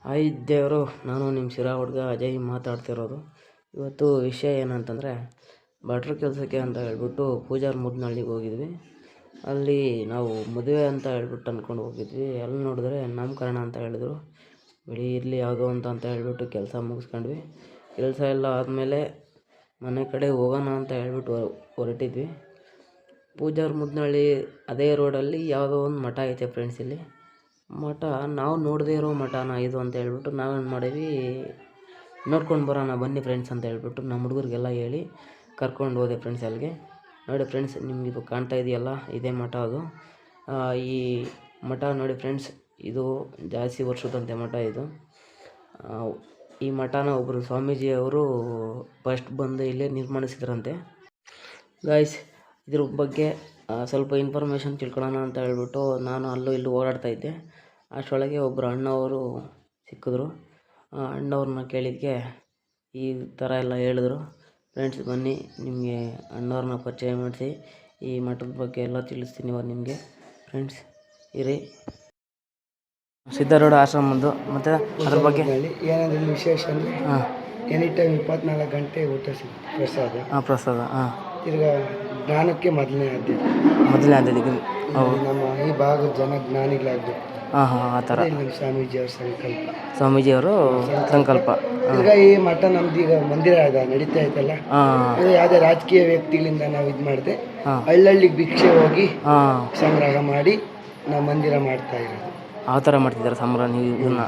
Hi ದೇವರು, ನಾನು ನಿಮ್ಮ ಶಿರಾ ಹುಡುಗ ಅಜಯ್ ಮಾತಾಡ್ತಿರೋದು. ಇವತ್ತು ವಿಷಯ ಏನಂತಂದರೆ, ಭಟ್ರ ಕೆಲಸಕ್ಕೆ ಅಂತ ಹೇಳ್ಬಿಟ್ಟು ಪೂಜಾರ್ ಮುದ್ನಹಳ್ಳಿಗೆ ಹೋಗಿದ್ವಿ. ಅಲ್ಲಿ ನಾವು ಮದುವೆ ಅಂತ ಹೇಳ್ಬಿಟ್ಟು ಅಂದ್ಕೊಂಡು ಹೋಗಿದ್ವಿ. ಅಲ್ಲಿ ನೋಡಿದ್ರೆ ನಾಮಕರಣ ಅಂತ ಹೇಳಿದ್ರು. ಬಿಡಿ ಇರಲಿ ಯಾವುದೋ ಅಂತ ಹೇಳ್ಬಿಟ್ಟು ಕೆಲಸ ಮುಗಿಸ್ಕೊಂಡ್ವಿ. ಕೆಲಸ ಎಲ್ಲ ಆದಮೇಲೆ ಮನೆ ಕಡೆ ಹೋಗೋಣ ಅಂತ ಹೇಳ್ಬಿಟ್ಟು ಹೊರಟಿದ್ವಿ. ಪೂಜಾರ್ ಮುದ್ನಹಳ್ಳಿ ಅದೇ ರೋಡಲ್ಲಿ ಯಾವುದೋ ಒಂದು ಮಠ ಐತೆ ಫ್ರೆಂಡ್ಸ್. ಇಲ್ಲಿ ಮಠ ನಾವು ನೋಡದೇ ಇರೋ ಮಠನ ಇದು ಅಂತ ಹೇಳ್ಬಿಟ್ಟು ನಾವೇನು ಮಾಡೀವಿ, ನೋಡ್ಕೊಂಡು ಬರೋಣ ಬನ್ನಿ ಫ್ರೆಂಡ್ಸ್ ಅಂತ ಹೇಳ್ಬಿಟ್ಟು ನಮ್ಮ ಹುಡುಗರಿಗೆಲ್ಲ ಹೇಳಿ ಕರ್ಕೊಂಡು ಹೋದೆ ಫ್ರೆಂಡ್ಸ್. ಅಲ್ಲಿಗೆ ನೋಡಿ ಫ್ರೆಂಡ್ಸ್, ನಿಮ್ಗೆ ಇದು ಕಾಣ್ತಾ ಇದೆಯಲ್ಲ, ಇದೇ ಮಠ. ಅದು ಈ ಮಠ ನೋಡಿ ಫ್ರೆಂಡ್ಸ್, ಇದು ಜಾಸ್ತಿ ವರ್ಷದಂತೆ ಮಠ ಇದು. ಈ ಮಠನ ಒಬ್ಬರು ಸ್ವಾಮೀಜಿಯವರು ಫಸ್ಟ್ ಬಂದು ಇಲ್ಲೇ ನಿರ್ಮಾಣಿಸಿದ್ರಂತೆ. ಗಾಯ್ಸ್, ಇದ್ರ ಬಗ್ಗೆ ಸ್ವಲ್ಪ ಇನ್ಫಾರ್ಮೇಷನ್ ತಿಳ್ಕೊಳ್ಳೋಣ ಅಂತ ಹೇಳ್ಬಿಟ್ಟು ನಾನು ಅಲ್ಲೂ ಇಲ್ಲೂ ಓಡಾಡ್ತಾಯಿದ್ದೆ. ಅಷ್ಟರೊಳಗೆ ಒಬ್ಬರು ಅಣ್ಣವರು ಸಿಕ್ಕಿದ್ರು. ಅಣ್ಣವ್ರನ್ನ ಕೇಳಿದ್ದಕ್ಕೆ ಈ ಥರ ಎಲ್ಲ ಹೇಳಿದ್ರು. ಫ್ರೆಂಡ್ಸ್ ಬನ್ನಿ, ನಿಮಗೆ ಅಣ್ಣವ್ರನ್ನ ಪರಿಚಯ ಮಾಡಿಸಿ ಈ ಮಠದ ಬಗ್ಗೆ ಎಲ್ಲ ತಿಳಿಸ್ತೀನಿ ಇವಾಗ ನಿಮಗೆ. ಫ್ರೆಂಡ್ಸ್ ಇರಿ. ಸಿದ್ಧಾರೂಢ ಆಶ್ರಮದ್ದು ಮತ್ತು ಅದ್ರ ಬಗ್ಗೆ ಏನಾದರೂ ವಿಶೇಷ ಅಂದರೆ ಎನಿ ಟೈಮ್ 24 ಗಂಟೆ ಊಟ ಸಿಗುತ್ತೆ. ಪ್ರಸಾದ ಪ್ರಸಾದ ತಿರ್ಗಾ ಜ್ಞಾನಕ್ಕೆ ಮೊದಲನೇ ಆದ್ಯತೆ. ನಮ್ಮ ಈ ಭಾಗದ ಜನ ಜ್ಞಾನಿಗಳಾಗಬೇಕು. ಆ ಥರ ನಮ್ಮ ಸ್ವಾಮೀಜಿಯವ್ರ ಸ್ವಾಮೀಜಿಯವರು ಸಂಕಲ್ಪ. ಈಗ ಈ ಮಠ ನಮ್ದು ಈಗ ಮಂದಿರ ನಡೀತಾ ಐತಲ್ಲ, ಅದು ಯಾವುದೇ ರಾಜಕೀಯ ವ್ಯಕ್ತಿಗಳಿಂದ ನಾವು ಇದು ಮಾಡಿದೆ. ಹಳ್ಳಹಳ್ಳಿಗೆ ಭಿಕ್ಷೆ ಹೋಗಿ ಸಂಗ್ರಹ ಮಾಡಿ ನಾವು ಮಂದಿರ ಮಾಡ್ತಾ ಇರೋದು. ಆ ಥರ ಮಾಡ್ತಿದ್ದಾರೆ ಸಂಗ್ರಹ ನೀವು ಇದನ್ನ.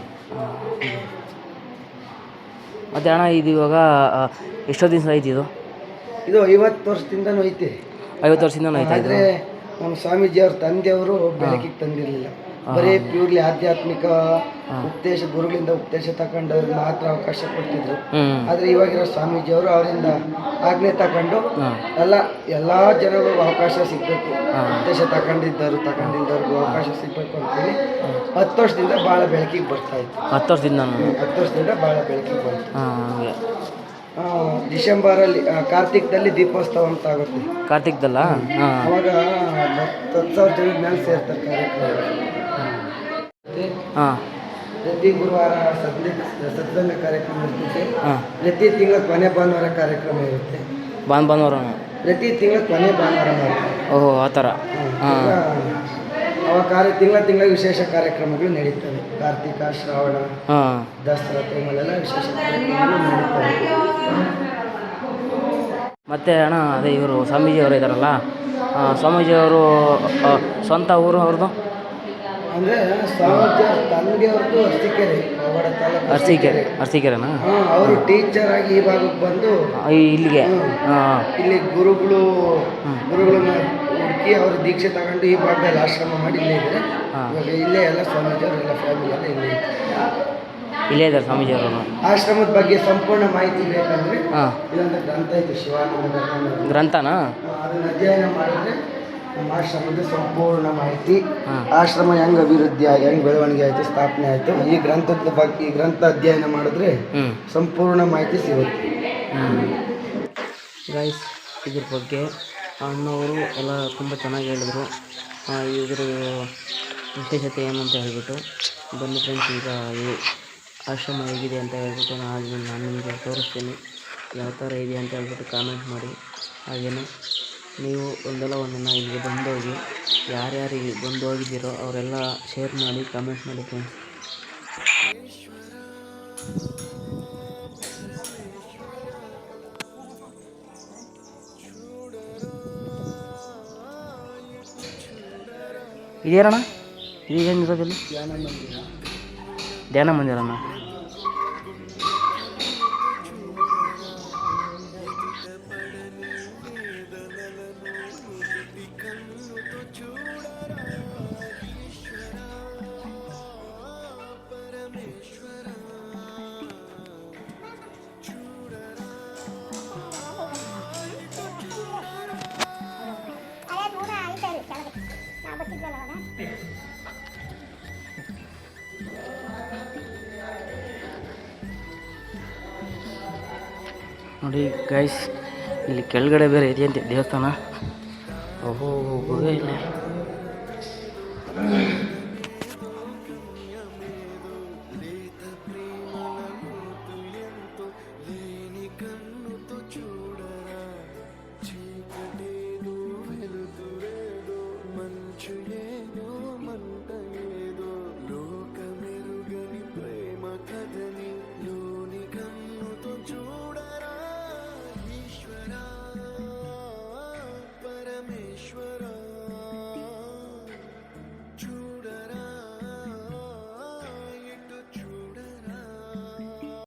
ಮತ್ತು ಅಣ್ಣ, ಇದು ಇವಾಗ ಎಷ್ಟೋ ದಿವಸ ಐತಿ ಇದು? ಇದು 50 ವರ್ಷದಿಂದನೂ ಐತೆ. 50 ವರ್ಷದಿಂದನೂ ಐತೆ. ಆದರೆ ನಮ್ಮ ಸ್ವಾಮೀಜಿಯವ್ರ ತಂದೆಯವರು ಬೆಳಕಿಗೆ ತಂದಿರಲಿಲ್ಲ. ಬರೀ ಪ್ಯೂರ್ಲಿ ಆಧ್ಯಾತ್ಮಿಕ ಉಪದೇಶ, ಗುರುಗಳಿಂದ ಉಪದೇಶ ತಗೊಂಡವ್ರಿಗೆ ಮಾತ್ರ ಅವಕಾಶ ಕೊಡ್ತಿದ್ರು. ಆದರೆ ಇವಾಗಿರೋ ಸ್ವಾಮೀಜಿಯವರು ಅವರಿಂದ ಆಜ್ಞೆ ತಗೊಂಡು ಎಲ್ಲ ಜನಗಳಿಗೂ ಅವಕಾಶ ಸಿಗಬೇಕು, ಉಪದೇಶ ತಗೊಂಡಿದ್ದವ್ರಿಗೂ ಅವಕಾಶ ಸಿಗಬೇಕು ಅಂತೇಳಿ 10 ವರ್ಷದಿಂದ ಭಾಳ ಬೆಳಕಿಗೆ ಬರ್ತಾ ಇತ್ತು. 10 ವರ್ಷದಿಂದ ಭಾಳ ಬೆಳಕಿಗೆ ಬಂತು. ಡಿಸೆಂಬರಲ್ಲಿ ಕಾರ್ತಿಕದಲ್ಲಿ ದೀಪೋತ್ಸವ ಅಂತ ಆಗುತ್ತೆ. ಕಾರ್ತಿಕದಲ್ಲ? ಅವಾಗ 10,000 ಜನದ ಮೇಲೆ ಸೇರ್ತಾರೆ ಕಾರ್ಯಕ್ರಮ. ಪ್ರತಿ ಗುರುವಾರ ಸತ್ಸಂಗ ಕಾರ್ಯಕ್ರಮ ಇರ್ತೈತೆ. ಪ್ರತಿ ತಿಂಗಳ ಕೊನೆ ಭಾನುವಾರ ಕಾರ್ಯಕ್ರಮ ಇರುತ್ತೆ. ಭಾನುವಾರ ಪ್ರತಿ ತಿಂಗಳ ಕೊನೆ ಭಾನುವಾರ ಮಾಡ್ತಾರೆ. ಓಹೋ, ಆ ಥರ. ಅವಾಗ ತಿಂಗಳ ವಿಶೇಷ ಕಾರ್ಯಕ್ರಮಗಳು ನಡೀತವೆ. ಕಾರ್ತಿಕ, ಶ್ರಾವಣ, ದಸರಾ ಟೈಮಲ್ಲೆಲ್ಲ ವಿಶೇಷ ಕಾರ್ಯಕ್ರಮಗಳು ನಡೀತವೆ. ಮತ್ತು ಅಣ್ಣ, ಅದೇ ಇವರು ಸ್ವಾಮೀಜಿಯವರು ಇದ್ದಾರಲ್ಲ, ಸ್ವಾಮೀಜಿಯವರು ಸ್ವಂತ ಊರು ಅವ್ರದ್ದು ಅಂದರೆ ಸ್ವಾಮೀಜಿಯವ್ರ ತಂದೆಯವ್ರದ್ದು ಅರಸೀಕೆರೆನಾ? ಅವರು ಟೀಚರ್ ಆಗಿ ಈ ಭಾಗಕ್ಕೆ ಬಂದು ಇಲ್ಲಿಗೆ ಇಲ್ಲಿ ಗುರುಗಳನ್ನ ಹುಡುಕಿ ಅವರು ದೀಕ್ಷೆ ತಗೊಂಡು ಈ ಭಾಗದಲ್ಲಿ ಆಶ್ರಮ ಮಾಡಿ ಇಲ್ಲೇ ಇದ್ದಾರೆ. ಇವಾಗ ಇಲ್ಲೇ ಎಲ್ಲ ಸ್ವಾಮೀಜಿಯವರು ಎಲ್ಲ ಫ್ಯಾಮಿಲಿ ಎಲ್ಲ ಇಲ್ಲೇ ಇದ್ದಾರೆ ಸ್ವಾಮೀಜಿಯವರು. ಆಶ್ರಮದ ಬಗ್ಗೆ ಸಂಪೂರ್ಣ ಮಾಹಿತಿ ಬೇಕಂದ್ರೆ ಇಲ್ಲೊಂದು ಗ್ರಂಥ ಐತೆ, ಶಿವಾನಂದ ಗ್ರಂಥನಾ? ಅದನ್ನ ಅಧ್ಯಯನ ಮಾಡಿದ್ರೆ ನಮ್ಮ ಆಶ್ರಮದ ಸಂಪೂರ್ಣ ಮಾಹಿತಿ, ಆಶ್ರಮ ಹೆಂಗೆ ಅಭಿವೃದ್ಧಿ ಆಗಿ ಹೆಂಗೆ ಬೆಳವಣಿಗೆ ಆಯಿತು, ಸ್ಥಾಪನೆ ಆಯಿತು, ಈ ಗ್ರಂಥ ಅಧ್ಯಯನ ಮಾಡಿದ್ರೆ ಸಂಪೂರ್ಣ ಮಾಹಿತಿ ಸಿಗುತ್ತೆ. ಗೈಸ್, ಇದ್ರ ಬಗ್ಗೆ ಅಣ್ಣವರು ಎಲ್ಲ ತುಂಬ ಚೆನ್ನಾಗಿ ಹೇಳಿದರು. ಇದ್ರ ವಿಶೇಷತೆ ಏನಂತ ಹೇಳ್ಬಿಟ್ಟು ಬನ್ನಿ ಫ್ರೆಂಡ್ಸ್, ಈಗ ಈ ಆಶ್ರಮ ಹೇಗಿದೆ ಅಂತ ಹೇಳ್ಬಿಟ್ಟು ನಾನು ನಿಮಗೆ ತೋರಿಸ್ತೀನಿ. ಯಾವ ಥರ ಇದೆ ಅಂತ ಹೇಳ್ಬಿಟ್ಟು ಕಾಮೆಂಟ್ ಮಾಡಿ. ಹಾಗೆಯೇ ನೀವು ಒಂದಲ್ಲ ಒಂದನ್ನು ಇಲ್ಲಿಗೆ ಬಂದೋಗಿ, ಯಾರ್ಯಾರು ಇಲ್ಲಿ ಬಂದು ಹೋಗಿದ್ದೀರೋ ಅವರೆಲ್ಲ ಶೇರ್ ಮಾಡಿ, ಕಾಮೆಂಟ್ ಮಾಡಿ ಫ್ರೆಂಡ್ಸ್. ಇದೇನಣ್ಣ, ಇದು ಏನಿರೋದಿಲ್ಲ? ಧ್ಯಾನ ಮಂದಿರಣ್ಣ. ನೋಡಿ ಗೈಸ್, ಇಲ್ಲಿ ಕೆಳಗಡೆ ಬೇರೆ ಇದೆಯಂತೆ ದೇವಸ್ಥಾನ. ಓಹೋ, ಇಲ್ಲ ಈಶ್ವರ